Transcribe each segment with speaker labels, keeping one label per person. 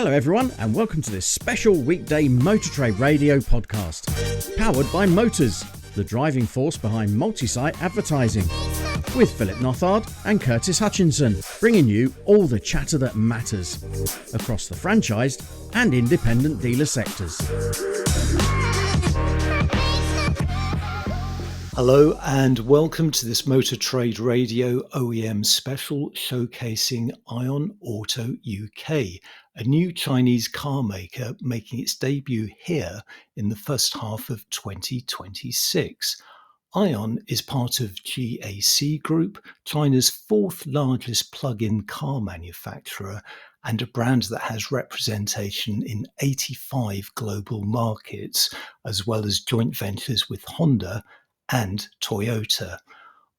Speaker 1: Hello everyone and welcome to this special weekday Motor Trade Radio podcast, powered by Motors, the driving force behind multi-site advertising, with Philip Nothard and Curtis Hutchinson, bringing you all the chatter that matters across the franchised and independent dealer sectors.
Speaker 2: Hello and welcome to this Motor Trade Radio OEM special showcasing AION Auto UK, a new Chinese car maker making its debut here in the first half of 2026. AION is part of GAC Group, China's fourth largest plug-in car manufacturer and a brand that has representation in 85 global markets, as well as joint ventures with Honda and Toyota.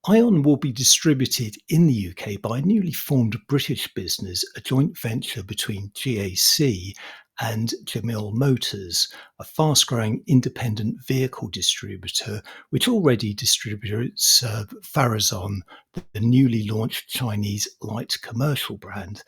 Speaker 2: AION will be distributed in the UK by a newly formed British business, a joint venture between GAC and Jameel Motors, a fast-growing independent vehicle distributor which already distributes Farizon, the newly launched Chinese light commercial brand.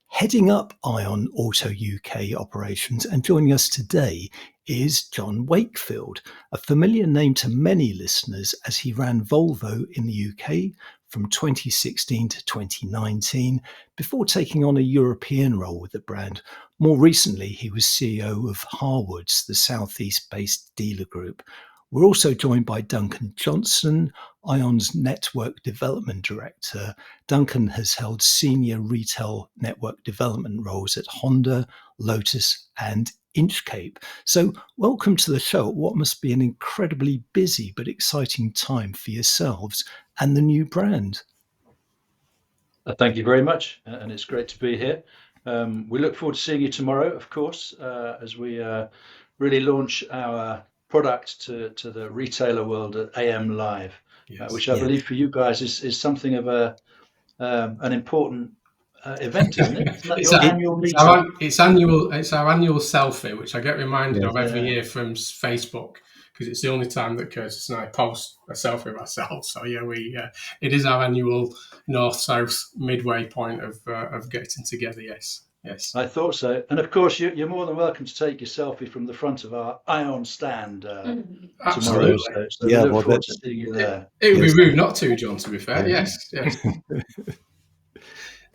Speaker 2: Heading up AION Auto UK operations and joining us today is Jon Wakefield, a familiar name to many listeners as he ran Volvo in the UK from 2016 to 2019 before taking on a European role with the brand. More recently, he was CEO of Harwoods, the Southeast-based dealer group. We're also joined by Duncan Johnston, AION's Network Development Director. Duncan has held senior retail network development roles at Honda, Lotus and Inchcape. So welcome to the show at what must be an incredibly busy but exciting time for yourselves and the new brand.
Speaker 3: Thank you very much, and it's great to be here. We look forward to seeing you tomorrow, of course, as we really launch our product to the retailer world at AM Live, yes. Which I believe for you guys is something of an important event, isn't it? Isn't that your annual meeting?
Speaker 4: It's our annual selfie, which I get reminded of every year from Facebook, because it's the only time that Curtis and I post a selfie of ourselves. So it is our annual north-south midway point of getting together. Yes.
Speaker 3: I thought so. And of course, you're more than welcome to take your selfie from the front of our AION stand tomorrow. So we look forward to seeing you there.
Speaker 4: It would be rude not to, John, to be fair. Yes.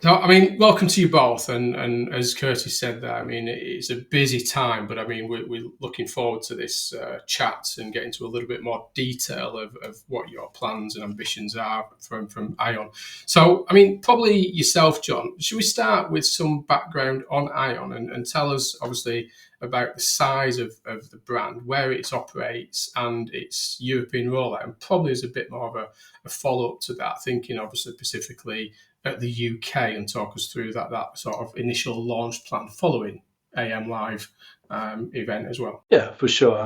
Speaker 4: So, welcome to you both. And as Curtis said there, it's a busy time, but we're looking forward to this chat and get into a little bit more detail of what your plans and ambitions are from AION. So, probably yourself, John, should we start with some background on AION and tell us, obviously, about the size of the brand, where it operates and its European rollout, and probably as a bit more of a follow-up to that, thinking obviously specifically at the UK, and talk us through that sort of initial launch plan following AM Live event as well.
Speaker 3: Yeah, for sure.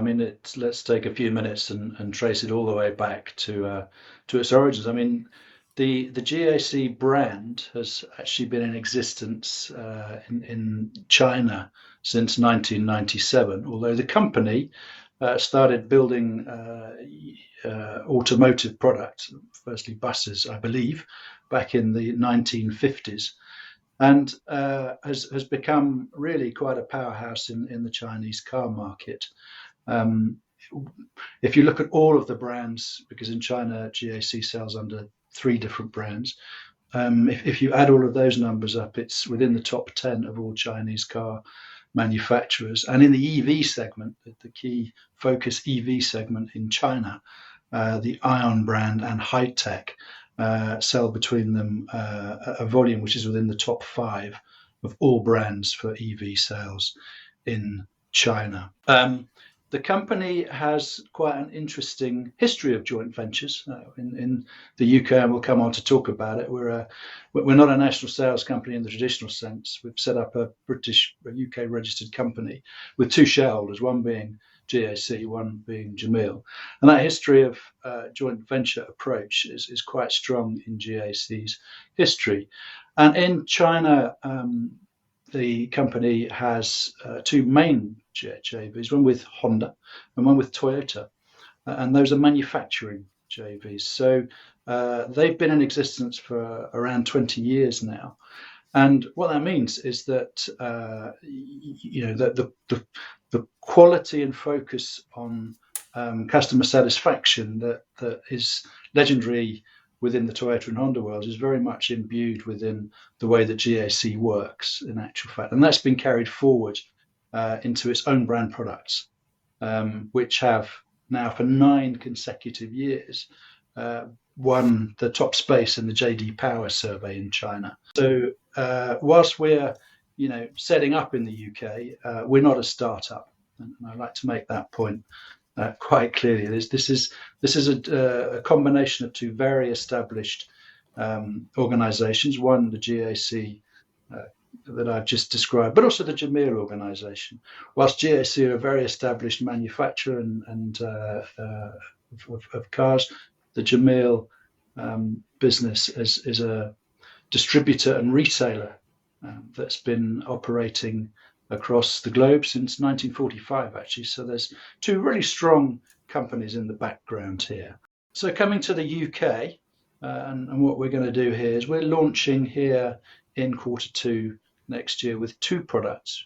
Speaker 3: Let's take a few minutes and trace it all the way back to its origins. The GAC brand has actually been in existence in China since 1997, although the company started building automotive products, firstly buses, I believe, back in the 1950s, and has become really quite a powerhouse in the Chinese car market. If you look at all of the brands, because in China GAC sells under 3 different brands, if you add all of those numbers up, it's within the top 10 of all Chinese car manufacturers. And in the EV segment, the key focus EV segment in China, the AION brand and High-Tech sell between them a volume which is within the top 5 of all brands for EV sales in China. The company has quite an interesting history of joint ventures in the UK, and we'll come on to talk about it. We're not a national sales company in the traditional sense. We've set up a UK registered company with 2 shareholders, one being GAC, one being Jameel. And that history of joint venture approach is quite strong in GAC's history. And in China, the company has 2 main JVs, one with Honda and one with Toyota, and those are manufacturing JVs. So they've been in existence for around 20 years now, And what that means is that the quality and focus on customer satisfaction that is legendary within the Toyota and Honda world is very much imbued within the way that GAC works, in actual fact, and that's been carried forward into its own brand products, which have now for 9 consecutive years won the top space in the JD Power survey in China. So whilst we're setting up in the UK, we're not a startup, and I'd like to make that point quite clearly. This is a combination of 2 very established organisations. One, the GAC that I've just described, but also the Jameel organisation. Whilst GAC are a very established manufacturer and of cars, the Jameel business is a distributor and retailer that's been operating across the globe since 1945, actually. So there's 2 really strong companies in the background here. So coming to the UK, and what we're going to do here is we're launching here in Q2 next year with 2 products.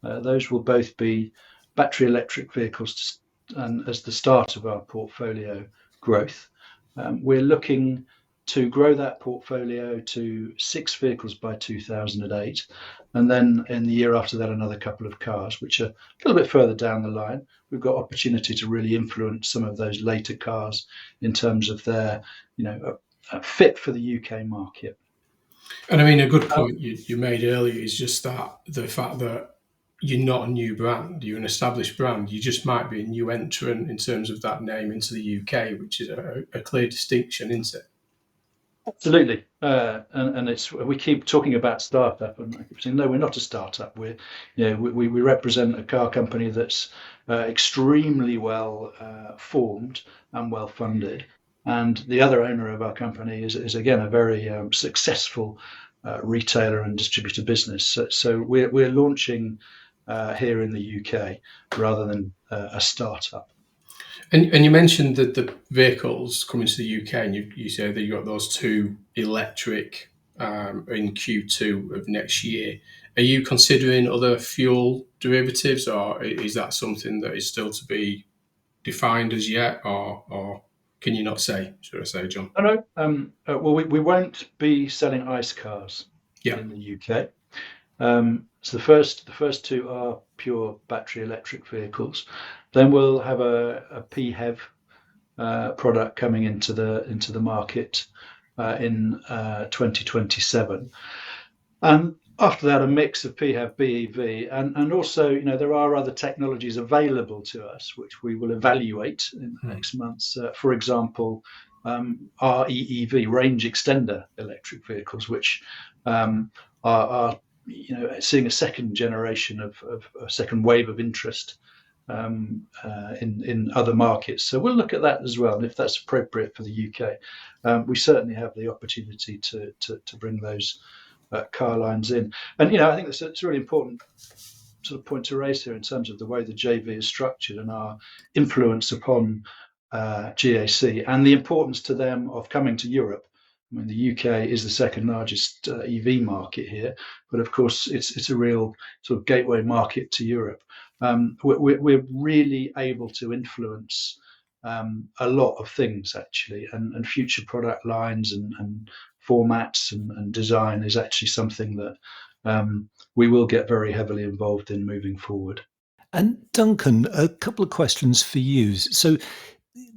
Speaker 3: Those will both be battery electric vehicles and as the start of our portfolio growth. We're looking to grow that portfolio to 6 vehicles by 2008, and then in the year after that another couple of cars, which are a little bit further down the line. We've got opportunity to really influence some of those later cars in terms of their fit for the UK market.
Speaker 4: And I mean, a good point you made earlier is just that the fact that you're not a new brand, you're an established brand. You just might be a new entrant in terms of that name into the UK, which is a clear distinction, isn't it?
Speaker 3: Absolutely, and it's, we keep talking about startup, and I keep saying no, we're not a startup. We represent a car company that's extremely well formed and well funded, and the other owner of our company is again a very successful retailer and distributor business. So we're launching here in the UK rather than a startup.
Speaker 4: And you mentioned that the vehicles coming to the UK, and you say that you got those 2 electric in Q2 of next year. Are you considering other fuel derivatives, or is that something that is still to be defined as yet, or can you not say? Should I say, John?
Speaker 3: No. Well, we won't be selling ICE cars in the UK. So the first 2 are pure battery electric vehicles. Then we'll have a PHEV product coming into the market in 2027, and after that a mix of PHEV, BEV, and also there are other technologies available to us which we will evaluate in the next months. For example, REEV, range extender electric vehicles, which are seeing a second generation of a second wave of interest in other markets. So we'll look at that as well, and if that's appropriate for the UK, we certainly have the opportunity to bring those car lines in. And I think it's a really important sort of point to raise here in terms of the way the JV is structured and our influence upon GAC and the importance to them of coming to Europe. I mean, the UK is the second largest EV market here, but of course it's a real sort of gateway market to Europe. We're really able to influence a lot of things actually, and future product lines and formats and design is actually something that we will get very heavily involved in moving forward.
Speaker 2: And Duncan, a couple of questions for you. So,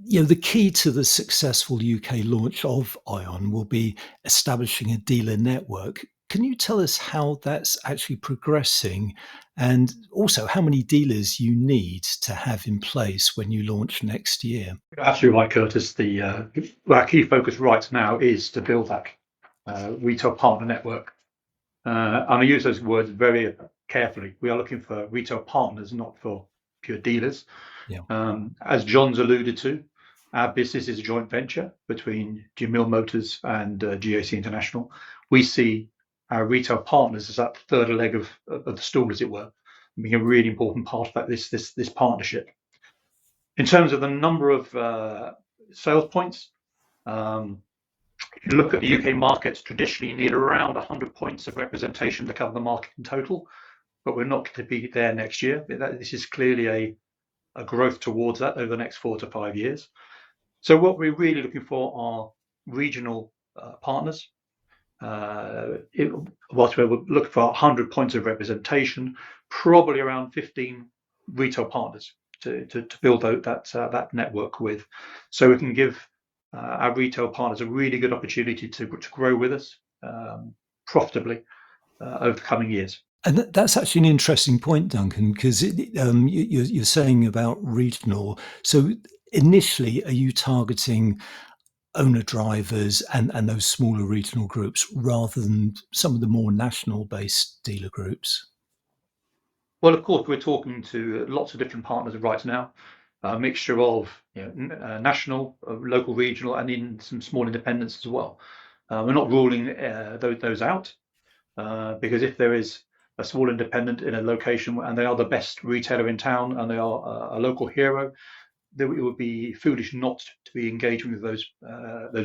Speaker 2: the key to the successful UK launch of AION will be establishing a dealer network. Can you tell us how that's actually progressing, and also how many dealers you need to have in place when you launch next year?
Speaker 5: Absolutely right, Curtis. Our key focus right now is to build that retail partner network. And I use those words very carefully. We are looking for retail partners, not for pure dealers. Yeah. As John's alluded to, our business is a joint venture between Jameel Motors and GAC International. We see our retail partners as that third leg of the stool, as it were, being a really important part of that this partnership. In terms of the number of sales points, If you look at the UK markets, traditionally you need around 100 points of representation to cover the market in total, but we're not going to be there next year. This is clearly a growth towards that over the next 4 to 5 years. So what we're really looking for are regional partners. Whilst we're looking for 100 points of representation, probably around 15 retail partners to build out that network with, so we can give our retail partners a really good opportunity to grow with us profitably over the coming years.
Speaker 2: And that's actually an interesting point, Duncan, because you're saying about regional. So initially, are you targeting owner drivers and those smaller regional groups rather than some of the more national-based dealer groups?
Speaker 5: Well, of course, we're talking to lots of different partners right now, a mixture of national, local, regional, and in some small independents as well. We're not ruling those out, because if there is a small independent in a location and they are the best retailer in town and they are a local hero, then it would be foolish not to be engaging with those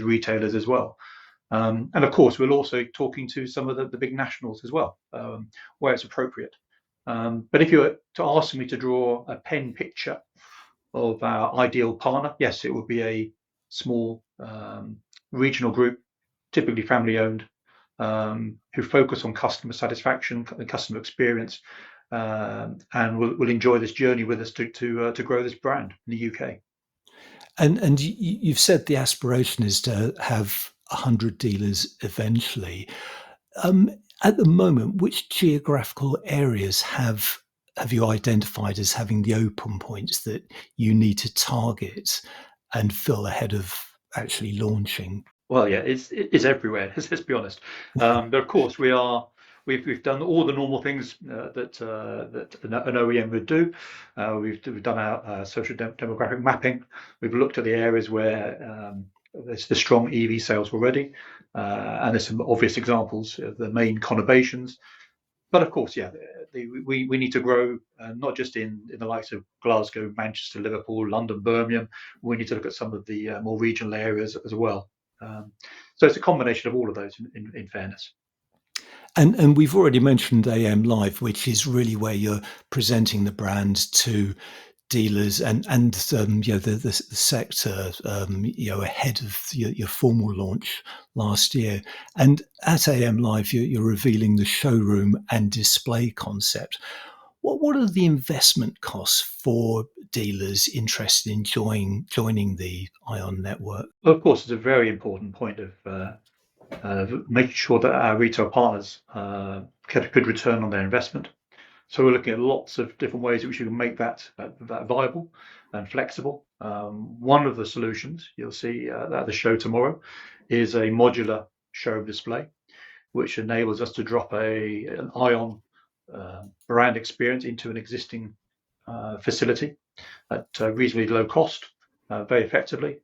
Speaker 5: retailers as well. And of course, we're also talking to some of the big nationals as well, where it's appropriate. But if you were to ask me to draw a pen picture of our ideal partner, yes, it would be a small regional group, typically family owned, who focus on customer satisfaction and customer experience, and will enjoy this journey with us to grow this brand in the UK.
Speaker 2: And you've said the aspiration is to have 100 dealers eventually. At the moment, which geographical areas have you identified as having the open points that you need to target and fill ahead of actually launching?
Speaker 5: Well, yeah, it's everywhere. Let's be honest. But of course, we've done all the normal things that an OEM would do. We've done our social demographic mapping. We've looked at the areas where there's the strong EV sales already, and there's some obvious examples of the main conurbations. But of course, yeah, we need to grow not just in the likes of Glasgow, Manchester, Liverpool, London, Birmingham. We need to look at some of the more regional areas as well. So it's a combination of all of those, in fairness.
Speaker 2: And we've already mentioned AM Live, which is really where you're presenting the brand to dealers and the sector ahead of your formal launch last year. And at AM Live, you're revealing the showroom and display concept. What are the investment costs for dealers interested in joining the AION network?
Speaker 5: Well, of course, it's a very important point of making sure that our retail partners get a good return on their investment. So we're looking at lots of different ways in which you can make that viable and flexible. One of the solutions you'll see at the show tomorrow is a modular showroom display, which enables us to drop an AION brand experience into an existing facility at reasonably low cost, very effectively.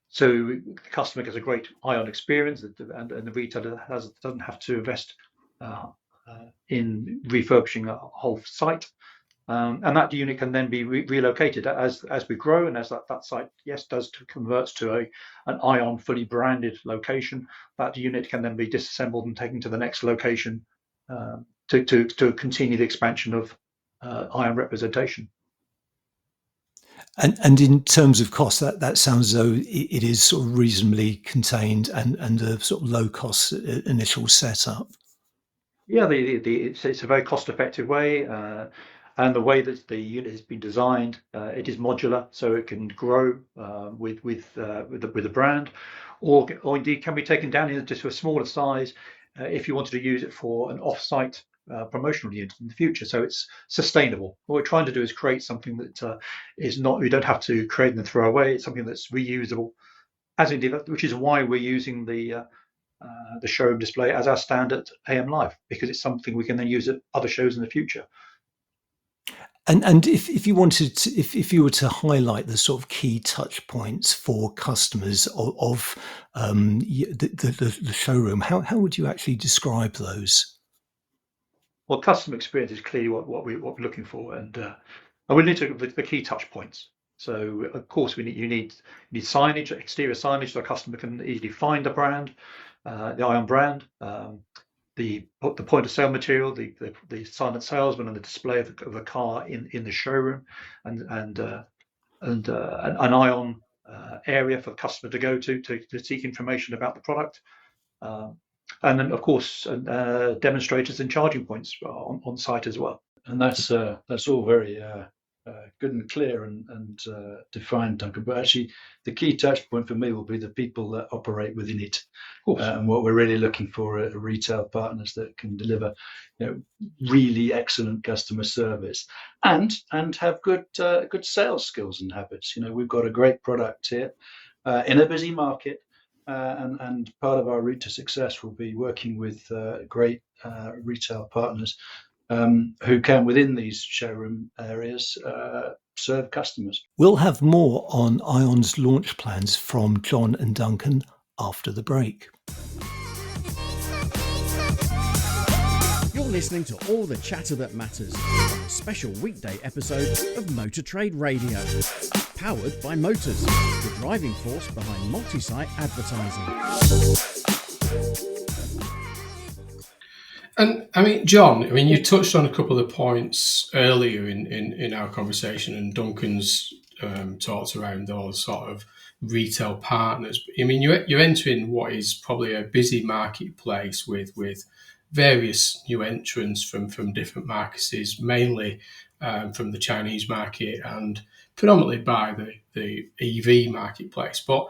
Speaker 5: So the customer gets a great AION experience, and the retailer doesn't have to invest in refurbishing a whole site, and that unit can then be relocated as we grow, and as that site does converts to an AION fully branded location. That unit can then be disassembled and taken to the next location to continue the expansion of AION representation.
Speaker 2: And in terms of cost, that sounds as though it is sort of reasonably contained and a sort of low cost initial setup.
Speaker 5: Yeah, it's a very cost-effective way, and the way that the unit has been designed, it is modular, so it can grow with the brand, or indeed can be taken down into a smaller size if you wanted to use it for an off-site promotional unit in the future. So it's sustainable. What we're trying to do is create something that is not, we don't have to create and throw away. It's something that's reusable, as indeed, which is why we're using the showroom display as our standard AM Live, because it's something we can then use at other shows in the future.
Speaker 2: And if you wanted to, if you were to highlight the sort of key touch points for customers of the showroom, how would you actually describe those?
Speaker 5: Well, customer experience is clearly what we're looking for, and we need to the key touch points. So of course you need signage, exterior signage, so a customer can easily find the brand, the AION brand, the point of sale material, the silent salesman, and the display of a car in the showroom, and an AION area for the customer to go to seek information about the product. And then, of course, demonstrators and charging points on site as well.
Speaker 3: And that's all very good and clear and defined, Duncan. But actually, the key touch point for me will be the people that operate within it. And what we're really looking for are retail partners that can deliver, really excellent customer service and have good sales skills and habits. We've got a great product here in a busy market. And part of our route to success will be working with great retail partners who can, within these showroom areas, serve customers.
Speaker 2: We'll have more on AION's launch plans from Jon and Duncan after the break.
Speaker 1: You're listening to All the Chatter That Matters, a special weekday episode of Motor Trade Radio. Powered by Motors, the driving force behind multi-site advertising.
Speaker 4: And I mean, Jon, you touched on a couple of points earlier in our conversation, and Duncan's talked around those sort of retail partners. You're entering what is probably a busy marketplace with various new entrants from different markets, mainly from the Chinese market and predominantly by the EV marketplace. But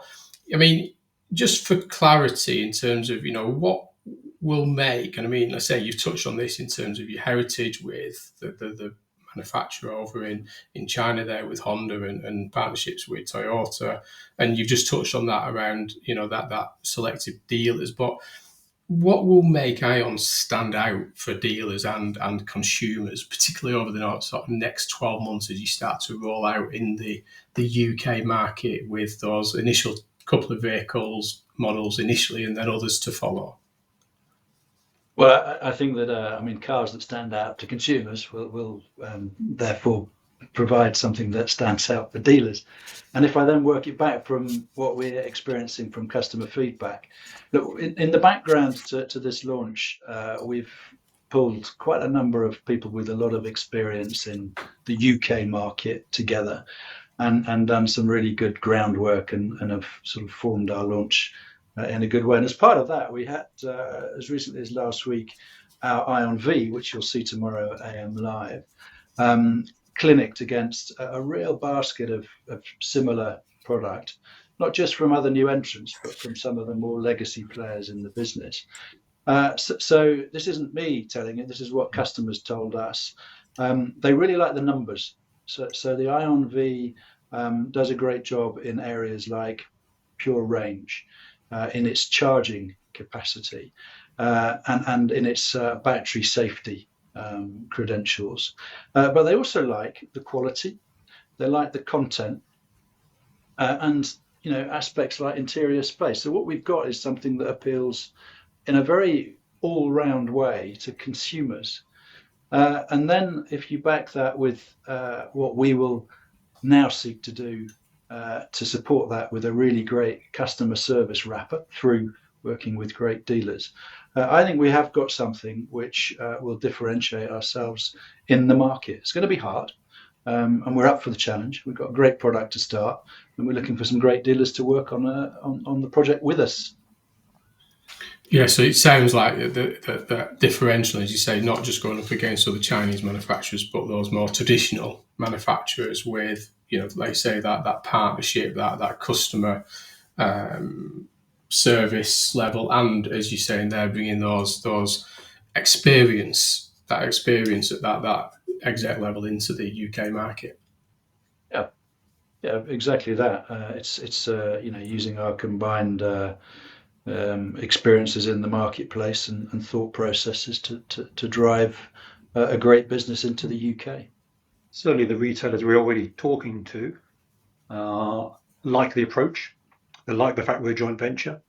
Speaker 4: just for clarity in terms of what will make, and let's say you've touched on this in terms of your heritage with the manufacturer over in China there with Honda and partnerships with Toyota, and you've just touched on that around that selective dealers. But what will make AION stand out for dealers and consumers, particularly over the sort of next 12 months as you start to roll out in the UK market with those initial couple of vehicles, models initially, and then others to follow?
Speaker 3: Well, I think that cars that stand out to consumers will therefore provide something that stands out for dealers. And if I then work it back from what we're experiencing from customer feedback, look, in the background to this launch, we've pulled quite a number of people with a lot of experience in the UK market together and done some really good groundwork and have sort of formed our launch in a good way. And as part of that, we had, as recently as last week, our AION V, which you'll see tomorrow at AM Live, clinicked against a real basket of similar product, not just from other new entrants, but from some of the more legacy players in the business. So this isn't me telling you, this is what customers told us. They really like the numbers. So the AION V does a great job in areas like pure range, in its charging capacity, and in its battery safety credentials. But they also like the quality, they like the content, and aspects like interior space. So what we've got is something that appeals in a very all-round way to consumers. And then if you back that with what we will now seek to do to support that with a really great customer service wrapper through working with great dealers, I think we have got something which will differentiate ourselves in the market. It's going to be hard, and we're up for the challenge. We've got a great product to start, and we're looking for some great dealers to work on the project with us.
Speaker 4: Yeah, so it sounds like that differential, as you say, not just going up against other Chinese manufacturers, but those more traditional manufacturers with, like you say, that partnership, that customer service level, and as you say, they're bringing those experience at that exec level into the UK market.
Speaker 3: Yeah, exactly that. It's using our combined experiences in the marketplace and thought processes to drive a great business into the UK.
Speaker 5: Certainly the retailers we're already talking to like the approach. They like the fact we're a joint venture.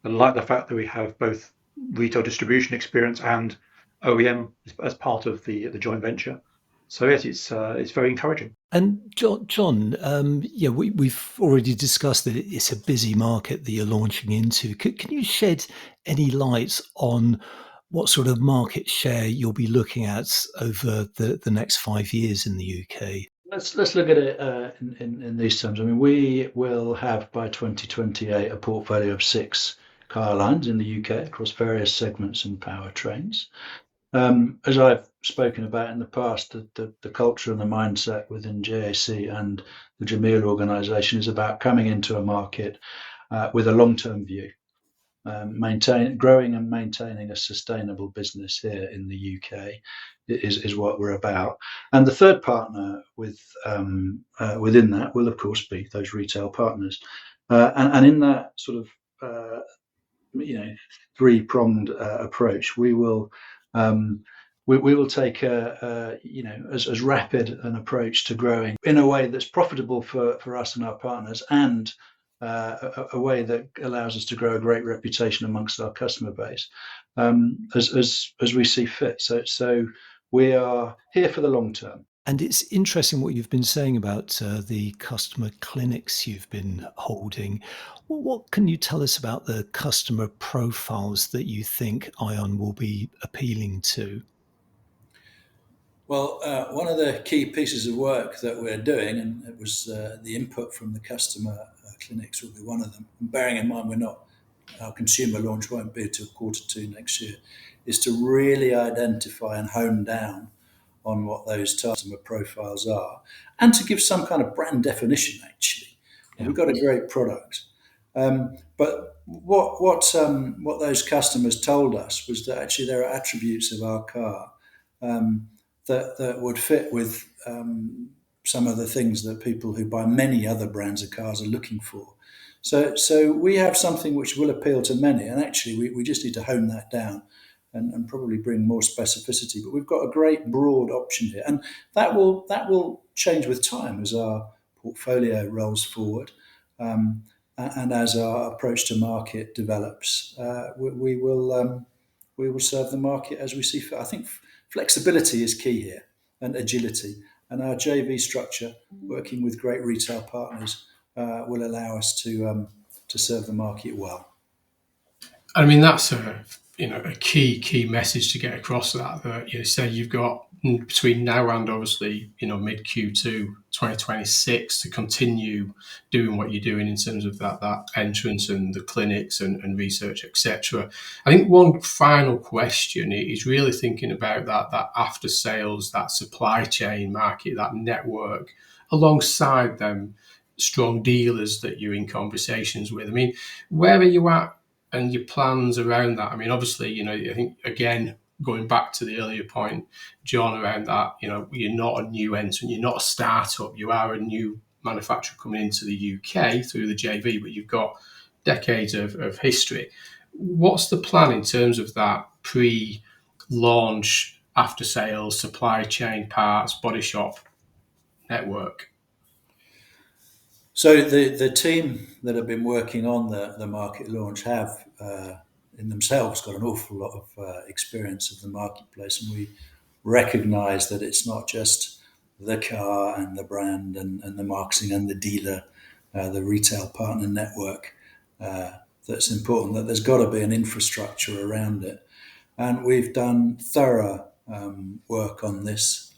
Speaker 5: They like the fact that we have both retail distribution experience and OEM as part of the joint venture. So yes, it's very encouraging.
Speaker 2: And John, we've already discussed that it's a busy market that you're launching into. Can you shed any light on what sort of market share you'll be looking at over the next 5 years in the UK?
Speaker 3: Let's look at it in these terms. I mean, we will have by 2028 a portfolio of 6 car lines in the UK across various segments and powertrains. As I've spoken about in the past, the culture and the mindset within JAC and the Jameel organisation is about coming into a market with a long-term view, growing and maintaining a sustainable business here in the UK is what we're about. And the third partner within that will, of course, be those retail partners. And in that sort of three-pronged approach, we will take as rapid an approach to growing in a way that's profitable for us and our partners, and a way that allows us to grow a great reputation amongst our customer base, as we see fit. So we are here for the long term.
Speaker 2: And it's interesting what you've been saying about the customer clinics you've been holding. What can you tell us about the customer profiles that you think AION will be appealing to?
Speaker 6: Well, one of the key pieces of work that we're doing, and it was the input from the customer clinics will be one of them. And bearing in mind our consumer launch won't be until Q2 next year, is to really identify and hone down on what those customer profiles are, and to give some kind of brand definition. Actually, we've got a great product, but what those customers told us was that actually there are attributes of our car that would fit with some of the things that people who buy many other brands of cars are looking for. So we have something which will appeal to many, and actually we just need to hone that down and probably bring more specificity. But we've got a great broad option here, and that will change with time as our portfolio rolls forward, and as our approach to market develops. We will serve the market as we see fit. I think flexibility is key here, and agility. And our JV structure, working with great retail partners, will allow us to serve the market well.
Speaker 4: I mean, that's a key message to get across. That you say you've got between now and obviously mid Q2 2026 to continue doing what you're doing in terms of that entrance and the clinics and research, etc. I think one final question is really thinking about that after sales, that supply chain market, that network, alongside them strong dealers that you're in conversations with. I mean, where are you at and your plans around that? I mean, obviously, I think, again, going back to the earlier point, John, around that, you're not a new entrant, you're not a startup, you are a new manufacturer coming into the UK through the JV, but you've got decades of history. What's the plan in terms of that pre-launch, after-sales, supply chain, parts, body shop network?
Speaker 6: So the team that have been working on the market launch have in themselves got an awful lot of experience of the marketplace, and we recognise that it's not just the car and the brand and the marketing and the dealer, the retail partner network that's important, that there's got to be an infrastructure around it. And we've done thorough work on this.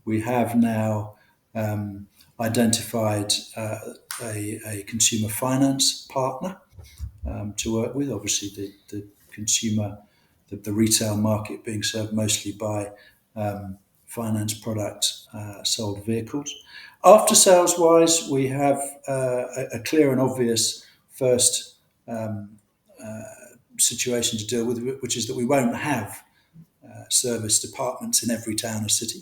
Speaker 6: We have now identified a consumer finance partner to work with. Obviously, the consumer, the retail market being served mostly by finance product sold vehicles. After sales wise, we have a clear and obvious first situation to deal with, which is that we won't have service departments in every town or city.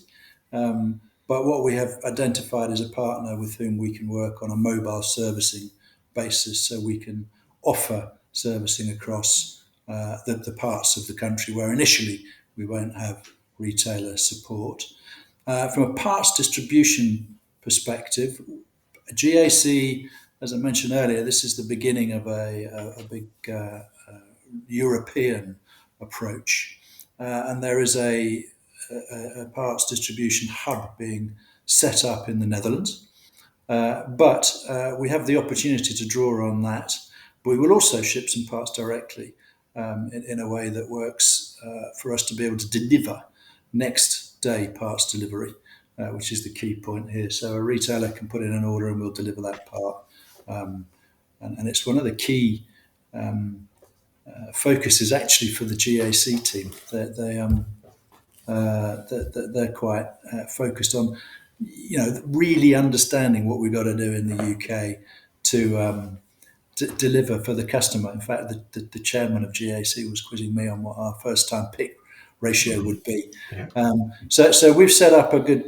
Speaker 6: But what we have identified is a partner with whom we can work on a mobile servicing basis, so we can offer servicing across the parts of the country where initially we won't have retailer support. From a parts distribution perspective, GAC, as I mentioned earlier, this is the beginning of a big European approach. And there is a a parts distribution hub being set up in the Netherlands. But we have the opportunity to draw on that. We will also ship some parts directly in a way that works for us to be able to deliver next day parts delivery, which is the key point here. So a retailer can put in an order and we'll deliver that part. And it's one of the key focuses actually for the GAC team. They're quite focused on, really understanding what we've got to do in the UK to deliver for the customer. In fact, the chairman of GAC was quizzing me on what our first time pick ratio would be. Yeah. So we've set up a good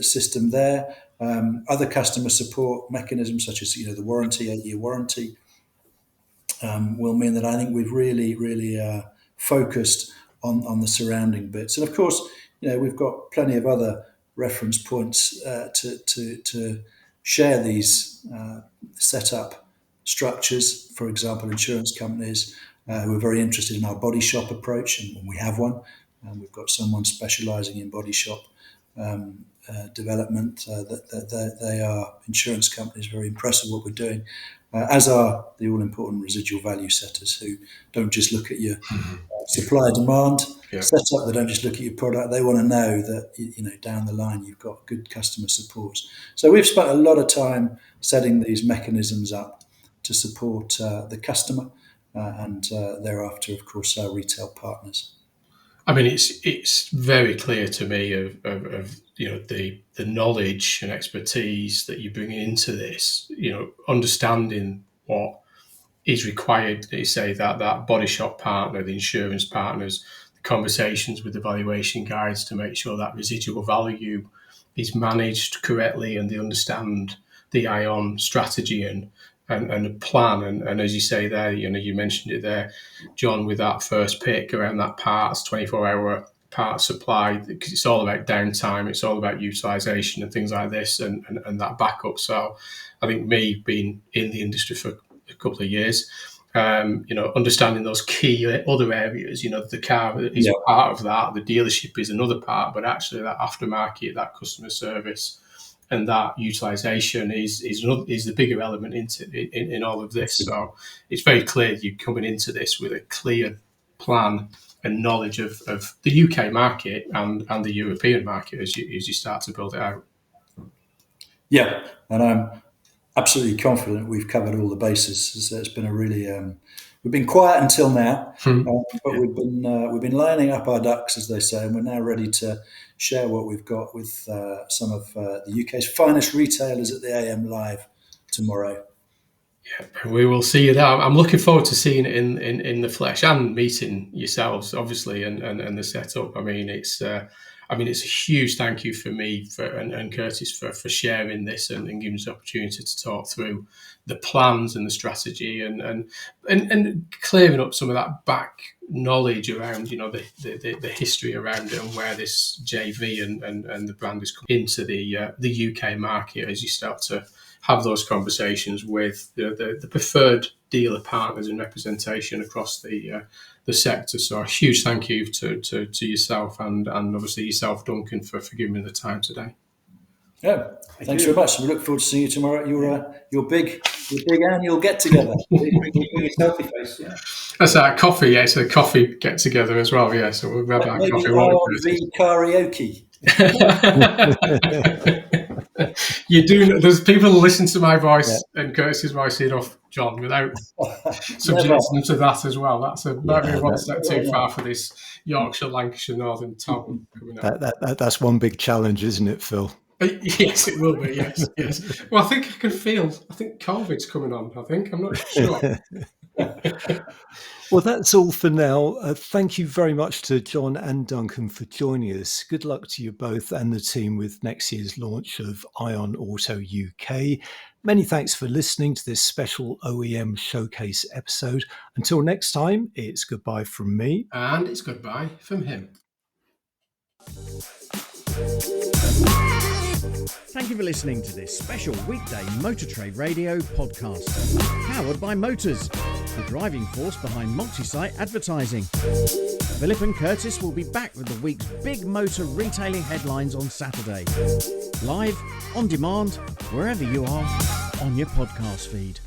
Speaker 6: system there. Other customer support mechanisms such as the warranty, 8-year warranty, will mean that I think we've really focused on the surrounding bits. And of course, we've got plenty of other reference points to share these setup structures. For example, insurance companies who are very interested in our body shop approach, and we have one. We've got someone specialising in body shop development. They are insurance companies, very impressed with what we're doing, as are the all-important residual value setters who don't just look at your supply demand setup. They don't just look at your product. They want to know that down the line you've got good customer support. So we've spent a lot of time setting these mechanisms up to support the customer and thereafter, of course, our retail partners.
Speaker 4: I mean, it's very clear to me of the knowledge and expertise that you bring into this. Understanding what is required. You say that body shop partner, the insurance partners, the conversations with the valuation guides to make sure that residual value is managed correctly, and they understand the AION strategy and a plan. And as you say there, you mentioned it there, John, with that first pick around that parts, 24-hour parts supply, because it's all about downtime, it's all about utilisation and things like this, and that backup. So I think me being in the industry for a couple of years, understanding those key other areas, the car is part of that, the dealership is another part, but actually that aftermarket, that customer service, and that utilisation is the bigger element in all of this. So it's very clear you're coming into this with a clear plan and knowledge of the UK market and the European market as you start to build it out.
Speaker 6: Yeah, and I'm absolutely confident we've covered all the bases. So it's been a really we've been quiet until now, but we've been lining up our ducks, as they say, and we're now ready to share what we've got with some of the UK's finest retailers at the AM Live tomorrow.
Speaker 4: Yeah, we will see you there. I'm looking forward to seeing it in the flesh and meeting yourselves, obviously, and the setup. I mean, it's a huge thank you for me and Curtis for sharing this and giving us the opportunity to talk through the plans and the strategy and clearing up some of that back knowledge around the history around it and where this JV and the brand is coming into the UK market as you start to have those conversations with the preferred dealer partners and representation across the sector. So a huge thank you to yourself and obviously yourself, Duncan, for giving me the time today.
Speaker 6: Yeah, thanks very much. We look forward to seeing you tomorrow at your big annual get together. Selfie face, yeah.
Speaker 4: That's our coffee. Yeah, it's a coffee get together as well. Yeah, so we'll have our coffee.
Speaker 6: The karaoke.
Speaker 4: You do. There's people who listen to my voice and Curtis's voice enough, John, without subjecting them to that as well. That's might be one step too far for this Yorkshire, Lancashire, Northern Tom coming out.
Speaker 2: That's one big challenge, isn't it, Phil?
Speaker 4: Yes, it will be. Yes. Well, I think COVID's coming on. I'm not sure.
Speaker 2: Well, that's all for now. Thank you very much to John and Duncan for joining us. Good luck to you both and the team with next year's launch of AION Auto UK. Many thanks for listening to this special OEM showcase episode. Until next time, it's goodbye from me.
Speaker 4: And it's goodbye from him.
Speaker 1: Thank you for listening to this special weekday Motor Trade Radio podcast, powered by Motors, the driving force behind multi-site advertising. Philip and Curtis will be back with the week's big motor retailing headlines on Saturday. Live, on demand, wherever you are, on your podcast feed.